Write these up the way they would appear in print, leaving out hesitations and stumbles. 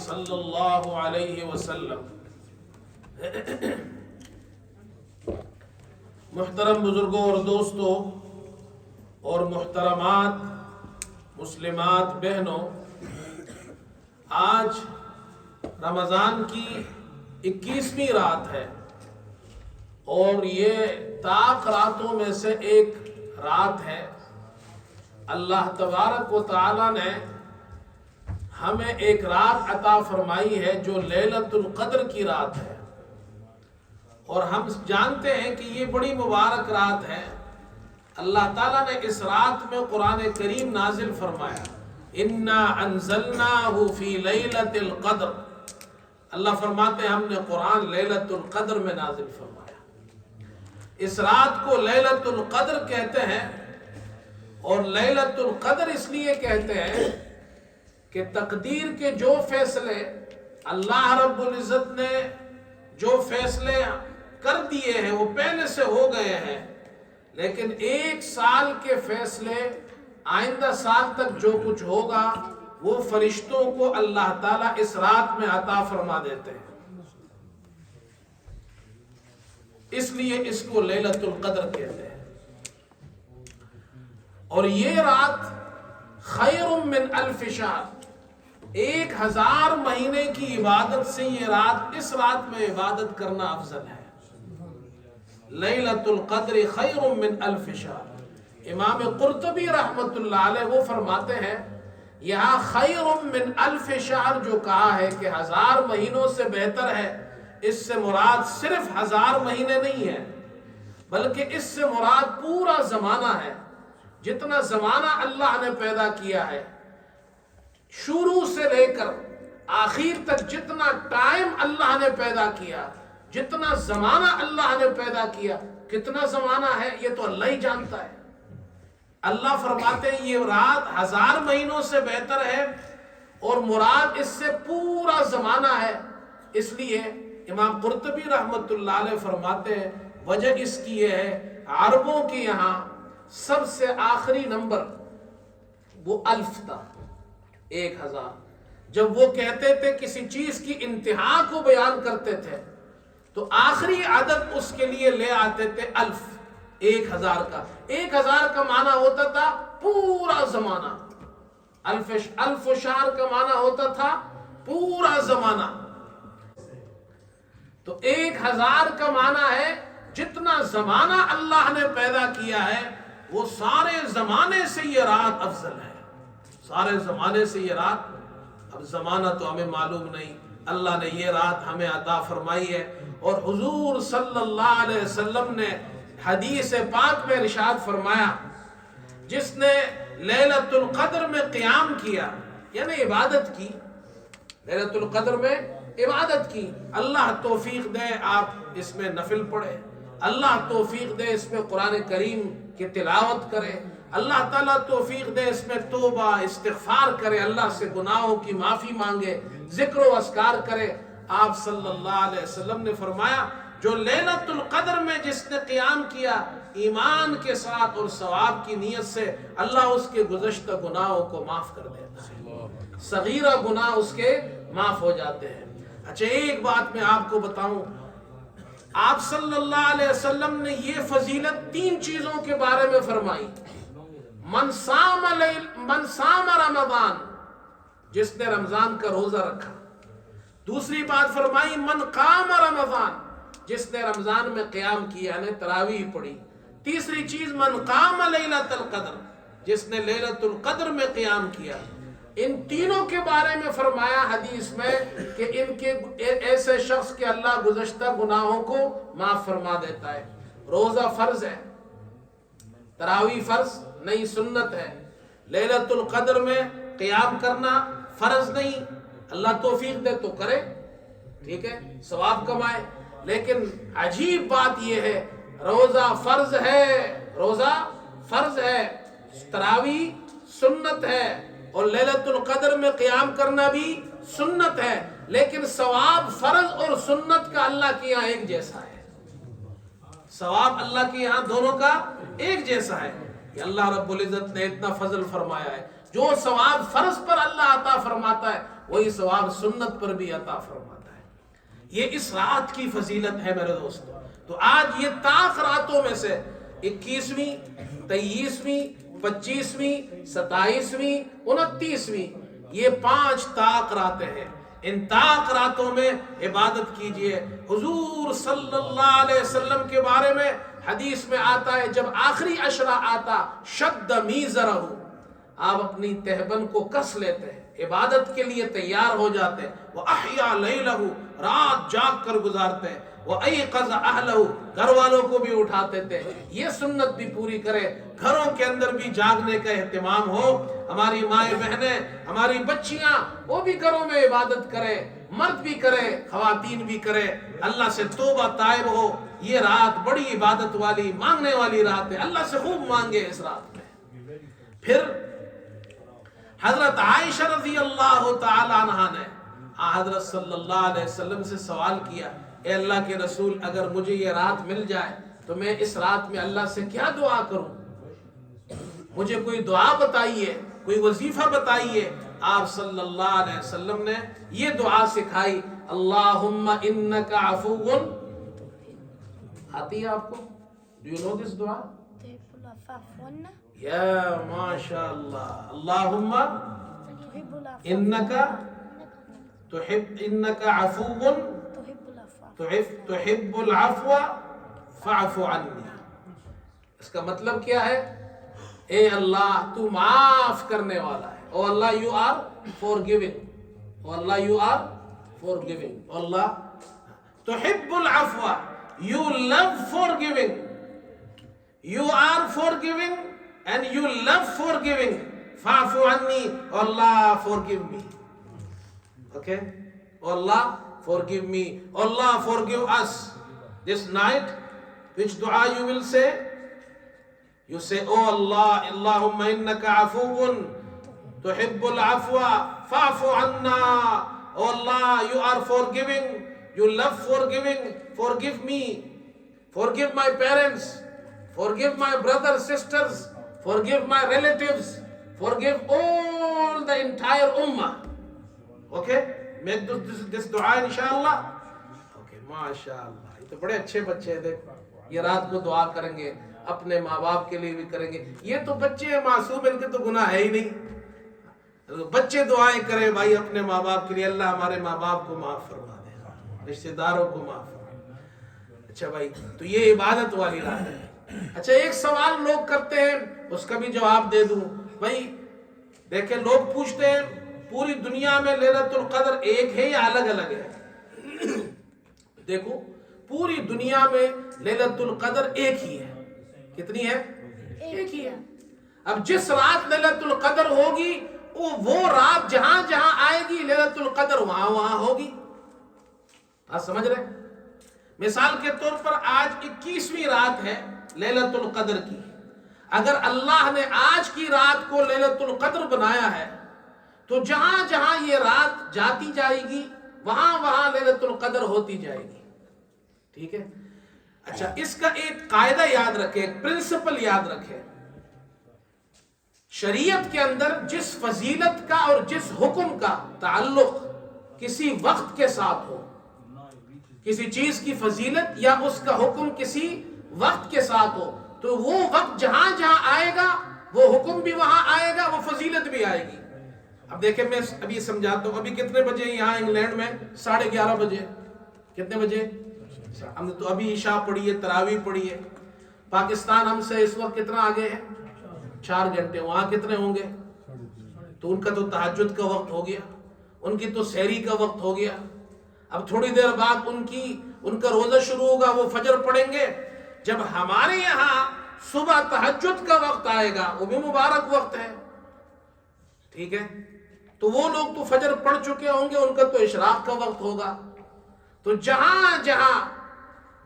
صلی اللہ علیہ وسلم۔ محترم بزرگوں اور دوستوں اور محترمات مسلمات بہنوں، آج رمضان کی 21ویں رات ہے اور یہ طاق راتوں میں سے ایک رات ہے۔ اللہ تبارک و تعالی نے ہمیں ایک رات عطا فرمائی ہے جو لیلۃ القدر کی رات ہے، اور ہم جانتے ہیں کہ یہ بڑی مبارک رات ہے۔ اللہ تعالیٰ نے اس رات میں قرآن کریم نازل فرمایا، اِنَّا أَنزَلْنَاهُ فِي لَيْلَةِ الْقَدْرِ۔ اللہ فرماتے ہیں ہم نے قرآن لیلۃ القدر میں نازل فرمایا۔ اس رات کو لیلۃ القدر کہتے ہیں، اور لیلۃ القدر اس لیے کہتے ہیں کہ تقدیر کے جو فیصلے اللہ رب العزت نے جو فیصلے کر دیے ہیں وہ پہلے سے ہو گئے ہیں، لیکن ایک سال کے فیصلے آئندہ سال تک جو کچھ ہوگا وہ فرشتوں کو اللہ تعالیٰ اس رات میں عطا فرما دیتے ہیں، اس لیے اس کو لیلۃ القدر کہتے ہیں۔ اور یہ رات خیر من الف شہر، 1000 مہینے کی عبادت سے یہ رات، اس رات میں عبادت کرنا افضل ہے۔ لیلۃ القدر خیر من الف شہر۔ امام قرطبی رحمت اللہ علیہ وہ فرماتے ہیں یہاں خیر من الف شہر جو کہا ہے کہ 1000 مہینوں سے بہتر ہے، اس سے مراد صرف 1000 مہینے نہیں ہے، بلکہ اس سے مراد پورا زمانہ ہے۔ جتنا زمانہ اللہ نے پیدا کیا ہے، شروع سے لے کر آخر تک جتنا ٹائم اللہ نے پیدا کیا، جتنا زمانہ اللہ نے پیدا کیا، کتنا زمانہ ہے یہ تو اللہ ہی جانتا ہے۔ اللہ فرماتے ہیں یہ رات 1000 مہینوں سے بہتر ہے، اور مراد اس سے پورا زمانہ ہے۔ اس لیے امام قرطبی رحمت اللہ علیہ فرماتے ہیں وجہ اس کی یہ ہے، عربوں کے یہاں سب سے آخری نمبر وہ الف تھا، 1000۔ جب وہ کہتے تھے کسی چیز کی انتہا کو بیان کرتے تھے تو آخری عدد اس کے لیے لے آتے تھے الف، 1000 کا۔ 1000 کا معنی ہوتا تھا پورا زمانہ، الف شہر کا معنی ہوتا تھا پورا زمانہ۔ تو 1000 کا معنی ہے جتنا زمانہ اللہ نے پیدا کیا ہے وہ سارے زمانے سے یہ رات افضل ہے، سارے زمانے سے یہ رات۔ اب زمانہ تو ہمیں معلوم نہیں، اللہ نے یہ رات ہمیں عطا فرمائی ہے، اور حضور صلی اللہ علیہ وسلم نے حدیث پاک میں ارشاد فرمایا جس نے لیلۃ القدر میں قیام کیا، یعنی عبادت کی، لیلۃ القدر میں عبادت کی، اللہ توفیق دے آپ اس میں نفل پڑھے، اللہ توفیق دے اس میں قرآن کریم کی تلاوت کرے، اللہ تعالیٰ توفیق دے اس میں توبہ استغفار کرے، اللہ سے گناہوں کی معافی مانگے، ذکر و اذکار کرے۔ آپ صلی اللہ علیہ وسلم نے فرمایا جو لیلۃ القدر میں جس نے قیام کیا ایمان کے ساتھ اور ثواب کی نیت سے، اللہ اس کے گزشتہ گناہوں کو معاف کر دیتا ہے، صغیرہ گناہ اس کے معاف ہو جاتے ہیں۔ اچھا ایک بات میں آپ کو بتاؤں، آپ صلی اللہ علیہ وسلم نے یہ فضیلت 3 چیزوں کے بارے میں فرمائی۔ من صام رمضان، جس نے رمضان کا روزہ رکھا۔ دوسری بات فرمائی من قام رمضان، جس نے رمضان میں قیام کیا، یعنی تراویح پڑھی۔ تیسری چیز من قام لیلۃ القدر، جس نے لیلۃ القدر میں قیام کیا۔ ان تینوں کے بارے میں فرمایا حدیث میں کہ ان کے ایسے شخص کے اللہ گزشتہ گناہوں کو معاف فرما دیتا ہے۔ روزہ فرض ہے، تراویح فرض نہیں سنت ہے، لیلۃ القدر میں قیام کرنا فرض نہیں، اللہ توفیق دے تو کرے، ٹھیک ہے، ثواب کمائے۔ لیکن عجیب بات یہ ہے روزہ فرض ہے، روزہ فرض ہے، تراویح سنت ہے، اور لیلۃ القدر میں قیام کرنا بھی سنت ہے، لیکن ثواب فرض اور سنت کا اللہ کے یہاں ایک جیسا ہے، ثواب اللہ کے یہاں دونوں کا ایک جیسا ہے۔ کہ اللہ رب العزت نے اتنا فضل فرمایا ہے، جو ثواب فرض پر اللہ عطا فرماتا ہے وہی ثواب سنت پر بھی عطا فرماتا ہے۔ یہ اس رات کی فضیلت ہے میرے دوستو۔ تو آج یہ طاق راتوں میں سے 21ویں، 23ویں، 25ویں، 27ویں، 29ویں، یہ 5 طاق راتیں ہیں۔ ان طاق راتوں میں عبادت کیجئے۔ حضور صلی اللہ علیہ وسلم کے بارے میں حدیث میں آتا ہے جب آخری عشرہ آتا شد میزرہ، آپ اپنی تہبند کو کس لیتے ہیں، عبادت کے لیے تیار ہو جاتے ہیں۔ وَأَحْيَا لَيْلَهُ، رات جاگ کر گزارتے ہیں۔ وَأَيْقَظَ أَهْلَهُ، گھر والوں کو بھی اٹھاتے تھے۔ یہ سنت بھی پوری کرے، گھروں کے اندر بھی جاگنے کا اہتمام ہو۔ ہماری مائیں بہنیں، ہماری بچیاں، وہ بھی گھروں میں عبادت کرے، مرد بھی کرے، خواتین بھی کرے، اللہ سے توبہ طائب ہو۔ یہ رات بڑی عبادت والی، مانگنے والی رات ہے، اللہ سے خوب مانگے اس رات میں۔ پھر حضرت عائشہ رضی اللہ تعالی عنہا نے حضرت صلی اللہ علیہ وسلم سے سوال کیا، اے اللہ کے رسول، اگر مجھے یہ رات مل جائے تو میں اس رات میں اللہ سے کیا دعا کروں؟ مجھے کوئی دعا بتائیے، کوئی وظیفہ بتائیے۔ آپ صلی اللہ علیہ وسلم نے یہ دعا سکھائی، اللہم انک عفو۔ آتی ہے آپ کو؟ Do you know this دعا؟ یا ماشاء اللہ، اللہم انکا عفو تحب العفو فاعف عنی۔ اس کا مطلب کیا ہے؟ اے اللہ تو معاف کرنے والا ہے۔ Oh Allah you are forgiving، oh Allah you are forgiving، oh Allah تحب العفو، you love forgiving، you are forgiving and you love forgiving، فاعف عنی، O Allah forgive me، okay، O Allah forgive me، O Allah forgive us۔ This night which dua you will say? You say, oh Allah, Allahumma innaka afuun tuhibbul afwa fa'fu anna۔ Oh Allah, you are forgiving, you love forgiving, forgive me, forgive my parents, forgive my brothers, sisters, forgive my relatives, forgive all the entire ummah. Okay? Make this dua inshallah. Okay, mashallah. یہ تو بڑے اچھے بچے تھے، یہ رات کو دعا کریں گے، اپنے ماں باپ کے لیے بھی کریں گے۔ یہ تو بچے معصوم، ان کے تو گناہ ہے ہی نہیں۔ بچے دعائیں کریں بھائی اپنے ماں باپ کے لیے، اللہ ہمارے ماں باپ کو معاف فرما دے، رشتہ داروں کو معاف فرما دے۔ اچھا بھائی، تو یہ عبادت والی رات ہے۔ اچھا، ایک سوال لوگ کرتے ہیں، اس کا بھی جواب دے دوں بھائی۔ دیکھیں، لوگ پوچھتے ہیں پوری دنیا میں لیلۃ القدر ایک ہے یا الگ الگ ہے؟ دیکھو، پوری دنیا میں لیلۃ القدر ایک ہی ہے۔ کتنی ہے؟ ایک ہی ہے۔ اب جس رات لیلۃ القدر ہوگی وہ رات جہاں جہاں آئے گی لیلۃ القدر وہاں وہاں ہوگی۔ آپ سمجھ رہے؟ مثال کے طور پر آج 21ویں رات ہے لیلۃ القدر کی۔ اگر اللہ نے آج کی رات کو لیلۃ القدر بنایا ہے تو جہاں جہاں یہ رات جاتی جائے گی وہاں وہاں لیلۃ القدر ہوتی جائے گی۔ ٹھیک ہے؟ اچھا، اس کا ایک قاعدہ یاد رکھے، ایک پرنسپل یاد رکھے۔ شریعت کے اندر جس فضیلت کا اور جس حکم کا تعلق کسی وقت کے ساتھ ہو، کسی چیز کی فضیلت یا اس کا حکم کسی وقت کے ساتھ ہو، تو وہ وقت جہاں جہاں آئے گا وہ حکم بھی وہاں آئے گا، وہ فضیلت بھی آئے گی۔ اب دیکھیں، میں ابھی سمجھاتا ہوں۔ ابھی کتنے بجے یہاں انگلینڈ میں؟ 11:30 بجے۔ کتنے بجے؟ ہم نے تو ابھی عشاء پڑھی ہے، تراویح پڑھی ہے۔ پاکستان ہم سے اس وقت کتنا آگے ہے؟ 4 گھنٹے۔ وہاں کتنے ہوں گے؟ تو ان کا تو تہجد کا وقت ہو گیا، ان کی تو سحری کا وقت ہو گیا۔ اب تھوڑی دیر بعد ان کا روزہ شروع ہوگا، وہ فجر پڑھیں گے۔ جب ہمارے یہاں صبح تہجد کا وقت آئے گا، وہ بھی مبارک وقت ہے، ٹھیک ہے؟ تو وہ لوگ تو فجر پڑھ چکے ہوں گے، ان کا تو اشراق کا وقت ہوگا۔ تو جہاں جہاں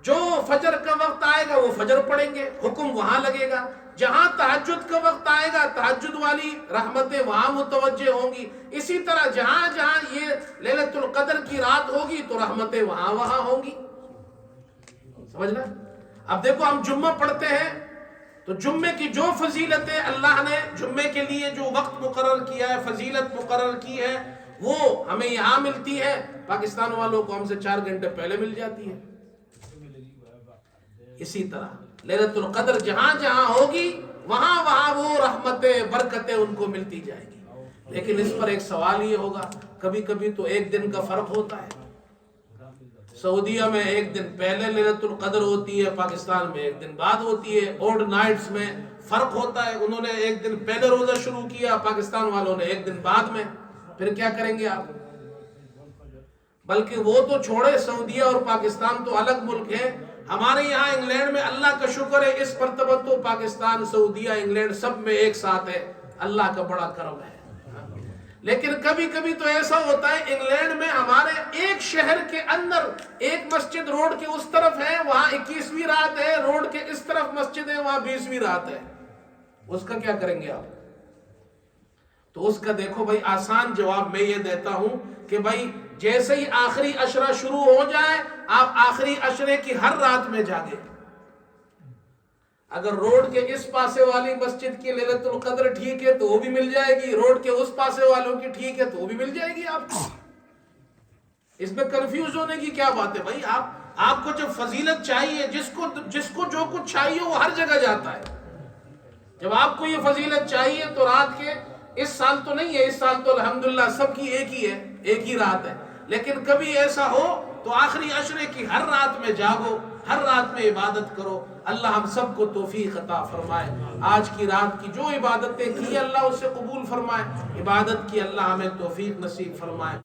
جو فجر کا وقت آئے گا وہ فجر پڑھیں گے، حکم وہاں لگے گا۔ جہاں تہجد کا وقت آئے گا تہجد والی رحمتیں وہاں متوجہ ہوں گی۔ اسی طرح جہاں جہاں یہ لیلۃ القدر کی رات ہوگی تو رحمتیں وہاں وہاں ہوں گی۔ سمجھنا؟ اب دیکھو، ہم جمعہ پڑھتے ہیں تو جمعے کی جو فضیلتیں اللہ نے جمعے کے لیے جو وقت مقرر کیا ہے، فضیلت مقرر کی ہے، وہ ہمیں یہاں ملتی ہے، پاکستان والوں کو ہم سے 4 گھنٹے پہلے مل جاتی ہے۔ اسی طرح لیلۃ القدر جہاں جہاں ہوگی وہاں وہاں وہ رحمتیں برکتیں ان کو ملتی جائیں گی۔ لیکن اس پر ایک سوال یہ ہوگا، کبھی کبھی تو ایک دن کا فرق ہوتا ہے، سعودیہ میں ایک دن پہلے لیلۃ القدر ہوتی ہے، پاکستان میں ایک دن بعد ہوتی ہے، اوڈ نائٹس میں فرق ہوتا ہے، انہوں نے ایک دن پہلے روزہ شروع کیا، پاکستان والوں نے ایک دن بعد میں، پھر کیا کریں گے آپ؟ بلکہ وہ تو چھوڑے، سعودیہ اور پاکستان تو الگ ملک ہیں، ہمارے یہاں انگلینڈ میں اللہ کا شکر ہے اس مرتبہ تو پاکستان، سعودیہ، انگلینڈ سب میں ایک ساتھ ہے، اللہ کا بڑا کرم ہے۔ لیکن کبھی کبھی تو ایسا ہوتا ہے انگلینڈ میں ہمارے ایک شہر کے اندر ایک مسجد روڈ کے اس طرف ہے، وہاں 21ویں رات ہے، روڈ کے اس طرف مسجد ہے، وہاں 20ویں رات ہے، اس کا کیا کریں گے آپ؟ تو اس کا دیکھو بھائی آسان جواب میں یہ دیتا ہوں کہ بھائی جیسے ہی آخری عشرہ شروع ہو جائے آپ آخری عشرے کی ہر رات میں جاگیں۔ اگر روڈ کے اس پاسے والی مسجد کی لیلۃ القدر ٹھیک ہے تو وہ بھی مل جائے گی، روڈ کے اس پاسے والوں کی ٹھیک ہے تو وہ بھی مل جائے گی آپ کو۔ اس میں کنفیوز ہونے کی کیا بات ہے بھائی؟ آپ کو جب فضیلت چاہیے، جس کو جو کچھ چاہیے وہ ہر جگہ جاتا ہے۔ جب آپ کو یہ فضیلت چاہیے تو رات کے، اس سال تو نہیں ہے، اس سال تو الحمدللہ سب کی ایک ہی ہے، ایک ہی رات ہے، لیکن کبھی ایسا ہو تو آخری عشرے کی ہر رات میں جاگو، ہر رات میں عبادت کرو۔ اللہ ہم سب کو توفیق عطا فرمائے، آج کی رات کی جو عبادتیں کی اللہ اسے قبول فرمائے، عبادت کی اللہ ہمیں توفیق نصیب فرمائے۔